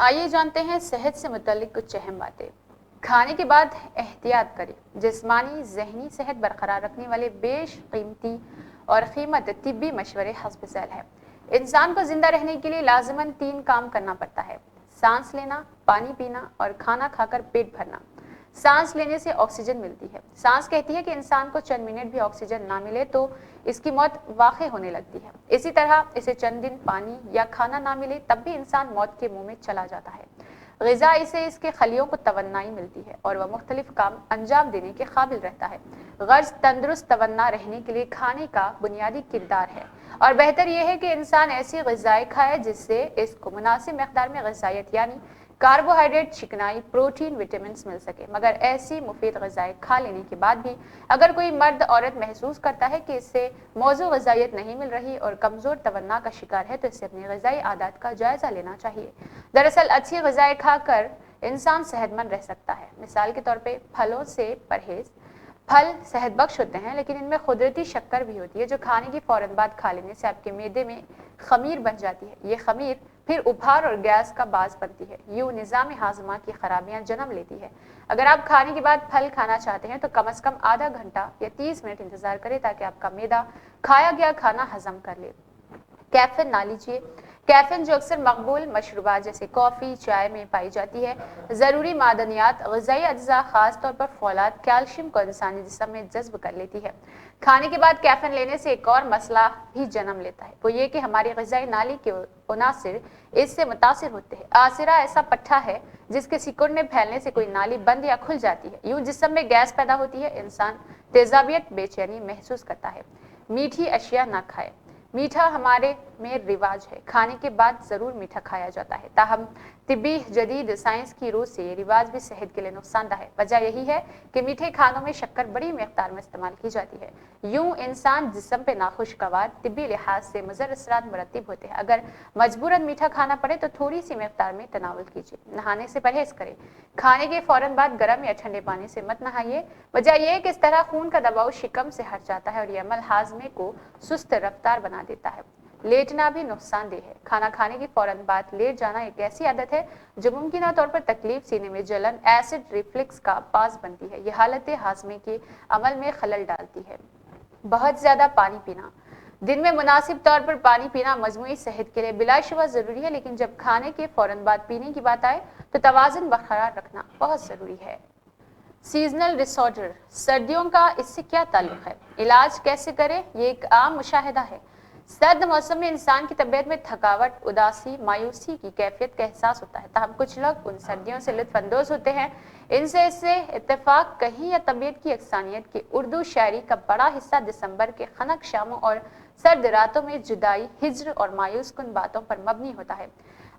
آئیے جانتے ہیں صحت سے متعلق کچھ اہم باتیں۔ کھانے کے بعد احتیاط کریں۔ جسمانی ذہنی صحت برقرار رکھنے والے بیش قیمتی اور قیمت طبی مشورے حسب ذیل ہے۔ انسان کو زندہ رہنے کے لیے لازماً 3 کام کرنا پڑتا ہے: سانس لینا، پانی پینا اور کھانا کھا کر پیٹ بھرنا۔ سانس لینے سے آکسیجن ملتی ہے۔ سانس کہتی ہے کہ انسان کو چند منٹ بھی آکسیجن نہ ملے تو اس کی موت واقع ہونے لگتی ہے۔ اسی طرح اسے چند دن پانی یا کھانا نہ ملے تب بھی انسان موت کے منہ میں چلا جاتا ہے۔ غذا اسے اس کے خلیوں کو توانائی ملتی ہے اور وہ مختلف کام انجام دینے کے قابل رہتا ہے۔ غرض تندرست توانا رہنے کے لیے کھانے کا بنیادی کردار ہے اور بہتر یہ ہے کہ انسان ایسی غذائیں کھائے جس سے اس کو مناسب مقدار میں غذائیت یعنی کاربوہائیڈریٹ، چکنائی، پروٹین، وٹامنز مل سکے۔ مگر ایسی مفید غذائیں کھا لینے کے بعد بھی اگر کوئی مرد عورت محسوس کرتا ہے کہ اس سے موزوں غذائیت نہیں مل رہی اور کمزور توانا کا شکار ہے تو اسے اپنی غذائی عادات کا جائزہ لینا چاہیے۔ دراصل اچھی غذائیں کھا کر انسان صحت مند رہ سکتا ہے۔ مثال کے طور پہ پھلوں سے پرہیز۔ پھل صحت بخش ہوتے ہیں لیکن ان میں قدرتی شکر بھی ہوتی ہے جو کھانے کے فوراً بعد کھا لینے سے آپ کے معدے میں خمیر بن جاتی ہے۔ یہ خمیر پھر ابھار اور گیس کا باعث بنتی ہے۔ یوں نظام ہاضمہ کی خرابیاں جنم لیتی ہے۔ اگر آپ کھانے کے بعد پھل کھانا چاہتے ہیں تو کم از کم آدھا گھنٹہ یا 30 منٹ انتظار کریں تاکہ آپ کا معدہ کھایا گیا کھانا ہضم کر لے۔ کیفین نہ لیجیے۔ کیفین جو اکثر مقبول مشروبات جیسے کافی، چائے میں پائی جاتی ہے، ضروری معدنیات، غذائی اجزاء خاص طور پر فولاد، کیلشیم کو انسانی جسم میں جذب کر لیتی ہے۔ کھانے کے بعد کیفین لینے سے ایک اور مسئلہ بھی جنم لیتا ہے، وہ یہ کہ ہماری غذائی نالی کے عناصر اس سے متاثر ہوتے ہیں۔ آسرہ ایسا پٹھا ہے جس کے سکڑنے پھیلنے سے کوئی نالی بند یا کھل جاتی ہے، یوں جسم میں گیس پیدا ہوتی ہے، انسان تیزابیت، بے چینی محسوس کرتا ہے۔ میٹھی اشیاء نہ کھائے۔ میٹھا ہمارے میں رواج ہے، کھانے کے بعد ضرور میٹھا کھایا جاتا ہے، تاہم طبی جدید سائنس کی روح سے یہ رواج بھی صحت کے لیے نقصان دہ ہے۔ وجہ یہی ہے کہ میٹھے کھانوں میں شکر بڑی مقدار میں استعمال کی جاتی ہے، یوں انسان جسم پہ ناخوشگوار طبی لحاظ سے مضر اثرات مرتب ہوتے ہیں۔ اگر مجبوراً میٹھا کھانا پڑے تو تھوڑی سی مقدار میں تناول کیجیے۔ نہانے سے پرہیز کریں۔ کھانے کے فوراً بعد گرم یا ٹھنڈے پانی سے مت نہائیے۔ وجہ یہ ہے کہ اس طرح خون کا دباؤ شکم سے ہٹ جاتا ہے اور یہ عمل ہاضمے کو سست رفتار بنا دیتا ہے۔ لیٹنا بھی نقصان دہ ہے۔ کھانا کھانے کے فوراً بعد لیٹ جانا ایک ایسی عادت ہے جو ممکنہ طور پر تکلیف، سینے میں جلن، ایسڈ ریفلکس کا باعث بنتی ہے۔ یہ حالت ہاضمے کے عمل میں خلل ڈالتی ہے۔ بہت زیادہ پانی پینا۔ دن میں مناسب طور پر پانی پینا مجموعی صحت کے لیے بلا شبہ ضروری ہے، لیکن جب کھانے کے فوراً بعد پینے کی بات آئے تو توازن برقرار رکھنا بہت ضروری ہے۔ سیزنل ڈس آرڈر، سردیوں کا اس سے کیا تعلق ہے؟ علاج کیسے کریں؟ یہ ایک عام مشاہدہ ہے۔ سرد موسم میں انسان کی طبیعت میں تھکاوٹ، اداسی، مایوسی کی کیفیت کا احساس ہوتا ہے، تاہم کچھ لوگ ان سردیوں سے لطف اندوز ہوتے ہیں۔ ان سے اس سے اتفاق کہیں یا طبیعت کی یکسانیت کی اردو شاعری کا بڑا حصہ دسمبر کے خنک شاموں اور سرد راتوں میں جدائی، ہجر اور مایوس کن باتوں پر مبنی ہوتا ہے۔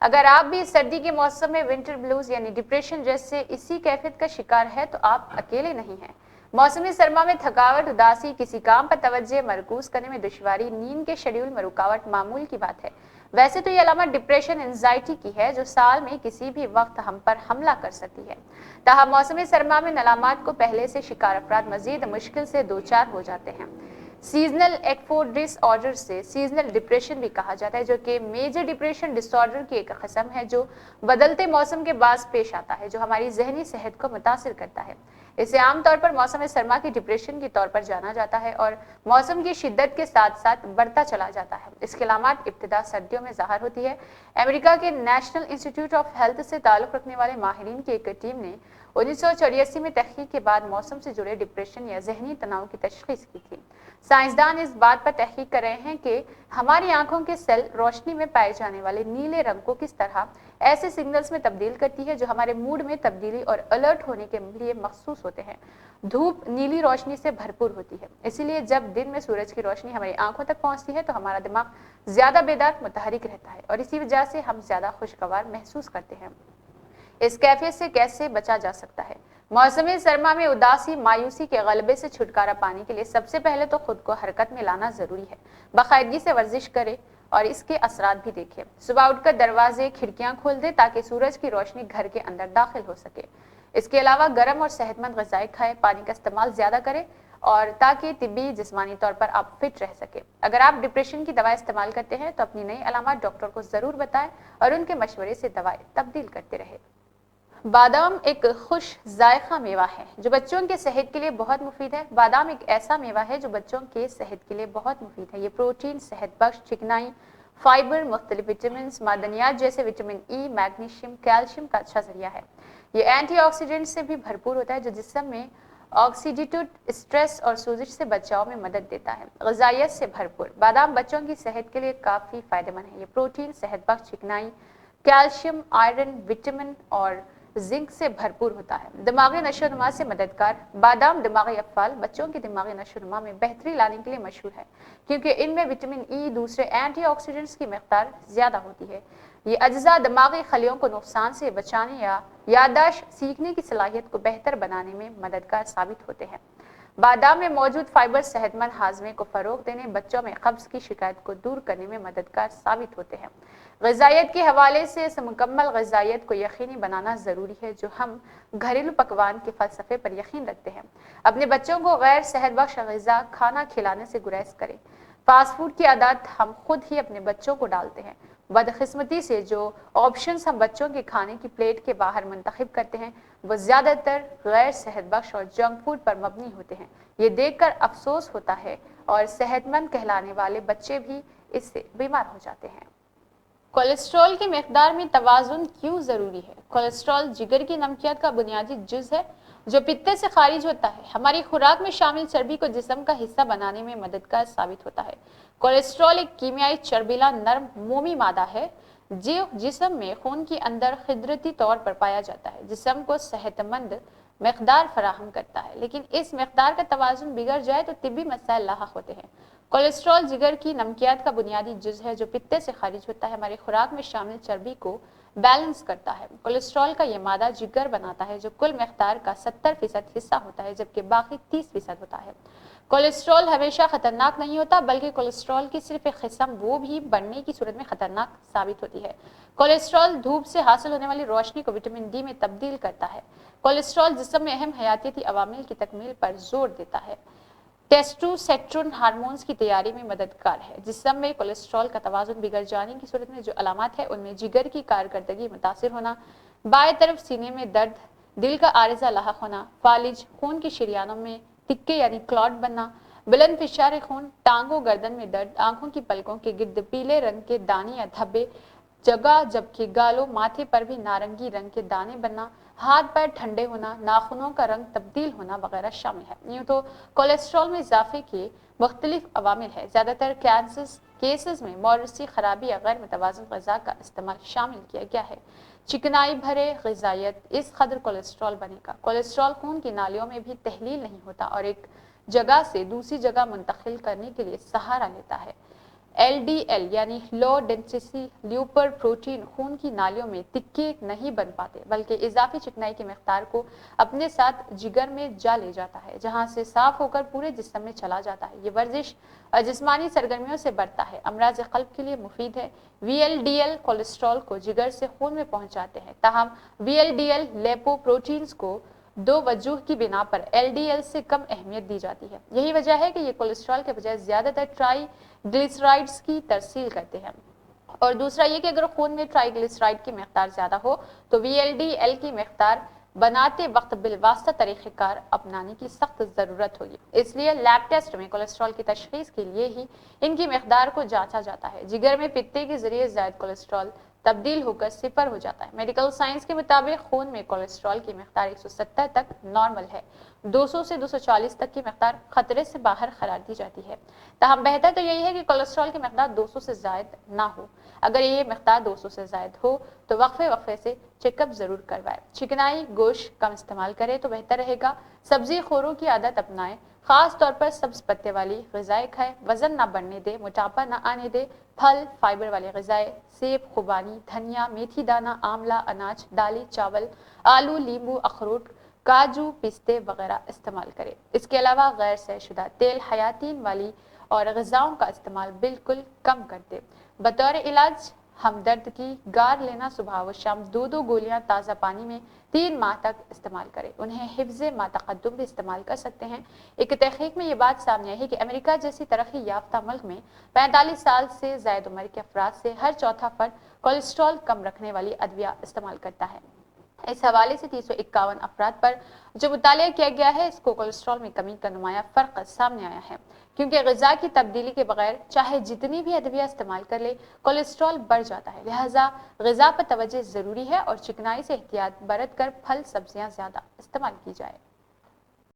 اگر آپ بھی سردی کے موسم میں ونٹر بلوز یعنی ڈپریشن جیسے اسی کیفیت کا شکار ہے تو آپ اکیلے نہیں ہیں۔ موسم سرما میں تھکاوٹ، اداسی، کسی کام پر توجہ مرکوز کرنے میں دشواری، نیند کے شیڈول میں رکاوٹ معمول کی بات ہے۔ ویسے تو یہ علامت ڈپریشن، انزائٹی کی ہے جو سال میں کسی بھی وقت ہم پر حملہ کر سکتی ہے، تاہم موسم سرما میں علامات کو پہلے سے شکار افراد مزید مشکل سے دوچار ہو جاتے ہیں۔ سیزنل ایکفورڈ ڈس آرڈر سے سیزنل ڈپریشن بھی کہا جاتا ہے، جو کہ میجر ڈپریشن ڈس آرڈر کی ایک قسم ہے جو بدلتے موسم کے باعث پیش آتا ہے، جو ہماری ذہنی صحت کو متاثر کرتا ہے۔ اسے عام طور پر موسم سرما کی ڈپریشن کے طور پر جانا جاتا ہے اور موسم کی شدت کے ساتھ ساتھ بڑھتا چلا جاتا ہے۔ اس کی علامات ابتدا سردیوں میں ظاہر ہوتی ہے۔ امریکہ کے نیشنل انسٹی ٹیوٹ آف ہیلتھ سے تعلق رکھنے والے ماہرین کی ایک ٹیم نے 1984 میں تحقیق کے بعد موسم سے جڑے ڈپریشن یا ذہنی تناؤ کی تشخیص کی تھی۔ سائنسدان اس بات پر تحقیق کر رہے ہیں کہ ہماری آنکھوں کے سیل روشنی میں پائے جانے والے نیلے رنگ کو کس طرح ایسے سگنلز میں تبدیل کرتی ہے جو ہمارے موڈ میں تبدیلی اور الرٹ ہونے کے لیے مخصوص ہوتے ہیں۔ دھوپ نیلی روشنی سے بھرپور ہوتی ہے، اسی لیے جب دن میں سورج کی روشنی ہماری آنکھوں تک پہنچتی ہے تو ہمارا دماغ زیادہ بیدار، متحرک رہتا ہے اور اسی وجہ سے ہم زیادہ خوشگوار محسوس کرتے ہیں۔ اس کیفیت سے کیسے بچا جا سکتا ہے؟ موسم سرما میں اداسی، مایوسی کے غلبے سے چھٹکارا پانے کے لیے سب سے پہلے تو خود کو حرکت میں لانا ضروری ہے۔ باقاعدگی سے ورزش کریں اور اس کے اثرات بھی دیکھیں۔ صبح اٹھ کر دروازے، کھڑکیاں کھول دیں تاکہ سورج کی روشنی گھر کے اندر داخل ہو سکے۔ اس کے علاوہ گرم اور صحت مند غذائیں کھائیں، پانی کا استعمال زیادہ کریں اور تاکہ طبی جسمانی طور پر آپ فٹ رہ سکیں۔ اگر آپ ڈپریشن کی دوا استعمال کرتے ہیں تو اپنی نئی علامات ڈاکٹر کو ضرور بتائیں اور ان کے مشورے سے دوائیں تبدیل کرتے رہیں۔ بادام ایک خوش ذائقہ میوہ ہے جو بچوں کے صحت کے لیے بہت مفید ہے۔ بادام ایک ایسا میوہ ہے جو بچوں کے صحت کے لیے بہت مفید ہے۔ یہ پروٹین، صحت بخش چکنائی، فائبر، مختلف وٹامنز، معدنیات جیسے وٹامن ای، میگنیشیم، کیلشیم کا اچھا ذریعہ ہے۔ یہ اینٹی آکسیڈنٹ سے بھی بھرپور ہوتا ہے جو جسم میں آکسیڈیٹو اسٹریس اور سوزش سے بچاؤ میں مدد دیتا ہے۔ غذائیت سے بھرپور بادام بچوں کی صحت کے لیے کافی فائدہ مند ہے۔ یہ پروٹین، صحت بخش چکنائی، کیلشیم، آئرن، وٹامن اور زنک سے بھرپور ہوتا ہے۔ دماغی نشو و نما سے مددگار بادام دماغی افعال بچوں کی دماغی نشو و نما میں بہتری لانے کے لیے مشہور ہے کیونکہ ان میں وٹامن ای دوسرے اینٹی آکسیڈنٹس کی مقدار زیادہ ہوتی ہے۔ یہ اجزاء دماغی خلیوں کو نقصان سے بچانے یا یادداشت، سیکھنے کی صلاحیت کو بہتر بنانے میں مددگار ثابت ہوتے ہیں۔ بادام میں موجود فائبر صحت مند ہاضمے کو فروغ دینے، بچوں میں قبض کی شکایت کو دور کرنے میں مددگار ثابت ہوتے ہیں۔ غذائیت کے حوالے سے اس مکمل غذائیت کو یقینی بنانا ضروری ہے جو ہم گھریلو پکوان کے فلسفے پر یقین رکھتے ہیں۔ اپنے بچوں کو غیر صحت بخش غذا کھانا کھلانے سے گریز کریں۔ فاسٹ فوڈ کی عادت ہم خود ہی اپنے بچوں کو ڈالتے ہیں۔ بدقسمتی سے جو آپشنز ہم بچوں کے کھانے کی پلیٹ کے باہر منتخب کرتے ہیں وہ زیادہ تر غیر صحت بخش اور جنک فوڈ پر مبنی ہوتے ہیں۔ یہ دیکھ کر افسوس ہوتا ہے اور صحت مند کہلانے والے بچے بھی اس سے بیمار ہو جاتے ہیں۔ کولیسٹرول کی مقدار میں توازن کیوں ضروری ہے؟ کولیسٹرول جگر کی نمکیات کا بنیادی جز ہے جو پتے سے خارج ہوتا ہے۔ ہماری خوراک میں شامل چربی کو جسم کا حصہ بنانے میں مددگار ثابت ہوتا ہے۔ کولیسٹرول ایک کیمیائی چربیلا نرم مومی مادہ ہے جو جسم میں خون کے اندر قدرتی طور پر پایا جاتا ہے، جسم کو صحت مند مقدار فراہم کرتا ہے، لیکن اس مقدار کا توازن بگڑ جائے تو طبی مسائل لاحق ہوتے ہیں۔ کولیسٹرول جگر کی نمکیات کا بنیادی جز ہے جو پتے سے خارج ہوتا ہے، ہماری خوراک میں شامل چربی کو بیلنس کرتا ہے۔ کولیسٹرول کا یہ مادہ جگر بناتا ہے جو کل مقدار کا 70% حصہ ہوتا ہے جبکہ باقی 30% ہوتا ہے۔ کولیسٹرول ہمیشہ خطرناک نہیں ہوتا بلکہ کولیسٹرول کی صرف ایک قسم وہ بھی بڑھنے کی صورت میں خطرناک ثابت ہوتی ہے۔ کولیسٹرول دھوپ سے حاصل ہونے والی روشنی کو وٹامن ڈی میں تبدیل کرتا ہے۔ کولیسٹرول جسم میں اہم حیاتیاتی عوامل کی تکمیل پر زور دیتا ہے۔ ٹیسٹوسٹیرون ہارمونز کی تیاری میں مددگار ہے۔ جسم میں کولیسٹرول کا توازن بگڑ جانے کی صورت میں جو علامات ہیں ان میں جگر کی کارکردگی متاثر ہونا، بائیں طرف سینے میں درد، دل کا عارضہ لاحق ہونا، فالج، خون کی شریانوں میں تکے یعنی کلاٹ بننا، بلند فشار خون، ٹانگوں گردن میں درد، آنکھوں کی پلکوں کے گرد پیلے رنگ کے دانے یا دھبے جگہ جبکہ گالوں ماتھے پر بھی نارنگی رنگ کے دانے بننا، ہاتھ پیر ٹھنڈے ہونا، ناخنوں کا رنگ تبدیل ہونا وغیرہ شامل ہے۔ یوں تو کولیسٹرول میں اضافے کے مختلف عوامل ہیں۔ زیادہ تر کیسز میں موروثی خرابی یا غیر متوازن غذا کا استعمال شامل کیا گیا ہے۔ چکنائی بھرے غذائیت اس قدر کولیسٹرول بنے گا۔ کولیسٹرول خون کی نالیوں میں بھی تحلیل نہیں ہوتا اور ایک جگہ سے دوسری جگہ منتقل کرنے کے لیے سہارا لیتا ہے۔ ایل ڈی ایل یعنی لو ڈینسٹی لیپوڈ پروٹین خون کی نالیوں میں تکے نہیں بن پاتے بلکہ اضافی چکنائی کی مقدار کو اپنے ساتھ جگر میں جا لے جاتا ہے جہاں سے صاف ہو کر پورے جسم میں چلا جاتا ہے۔ یہ ورزش اور جسمانی سرگرمیوں سے بڑھتا ہے، امراض قلب کے لیے مفید ہے۔ V L D L cholesterol کو جگر سے خون میں پہنچاتے ہیں، تاہم V L D L lipoproteins کو دو وجوہ کی بنا پر ایل ڈی ایل سے کم اہمیت دی جاتی ہے۔ یہی وجہ ہے کہ یہ کولیسٹرول کے بجائے زیادہ تر ٹرائی گلیسرائڈز کی ترسیل کرتے ہیں، اور دوسرا یہ کہ اگر خون میں ٹرائی گلیسرائڈ کی مقدار زیادہ ہو تو وی ایل ڈی ایل کی مقدار بناتے وقت بالواسطہ طریقہ کار اپنانے کی سخت ضرورت ہوگی۔ اس لیے لیب ٹیسٹ میں کولیسٹرول کی تشخیص کے لیے ہی ان کی مقدار کو جانچا جاتا ہے۔ جگر میں پتے کے ذریعے زائد کولیسٹرول تبدیل ہو کر 0 ہو جاتا ہے۔ میڈیکل سائنس کے مطابق خون میں کولیسٹرول کی مقدار 170 تک نارمل ہے، 200 سے 240 تک کی مقدار خطرے سے باہر قرار دی جاتی ہے۔ تاہم بہتر تو یہی ہے کہ کولیسٹرول کی مقدار 200 سے زائد نہ ہو۔ اگر یہ مقدار 200 سے زائد ہو تو وقفے سے چیک اپ ضرور کروائے۔ چکنائی گوشت کم استعمال کرے تو بہتر رہے گا۔ سبزی خوروں کی عادت اپنائیں، خاص طور پر سبز پتے والی غذائیں کھائیں، وزن نہ بڑھنے دے، موٹاپا نہ آنے دے۔ پھل، فائبر والی غذائیں، سیب، خوبانی، دھنیا، میتھی دانہ، آملہ، اناج، دالیں، چاول، آلو، لیمبو، اخروٹ، کاجو، پستے وغیرہ استعمال کریں۔ اس کے علاوہ غیر صحت شدہ تیل، حیاتین والی اور غذاؤں کا استعمال بالکل کم کر دیں۔ بطور علاج ہمدرد کی گار لینا صبح و شام 2 گولیاں تازہ پانی میں 3 ماہ تک استعمال کریں. انہیں حفظ ما تقدم بھی استعمال کر سکتے ہیں. ایک تحقیق میں یہ بات سامنے آئی ہے کہ امریکہ جیسی ترقی یافتہ ملک میں 45 سال سے زائد عمر کے افراد سے ہر چوتھا فرد کولیسٹرول کم رکھنے والی ادویہ استعمال کرتا ہے. اس حوالے سے 351 افراد پر جو مطالعہ کیا گیا ہے اس کو کولیسٹرول میں کمی کا نمایاں فرق سامنے آیا ہے، کیونکہ غذا کی تبدیلی کے بغیر چاہے جتنی بھی ادویہ استعمال کر لے کولیسٹرول بڑھ جاتا ہے. لہٰذا غذا پر توجہ ضروری ہے اور چکنائی سے احتیاط برت کر پھل سبزیاں زیادہ استعمال کی جائے.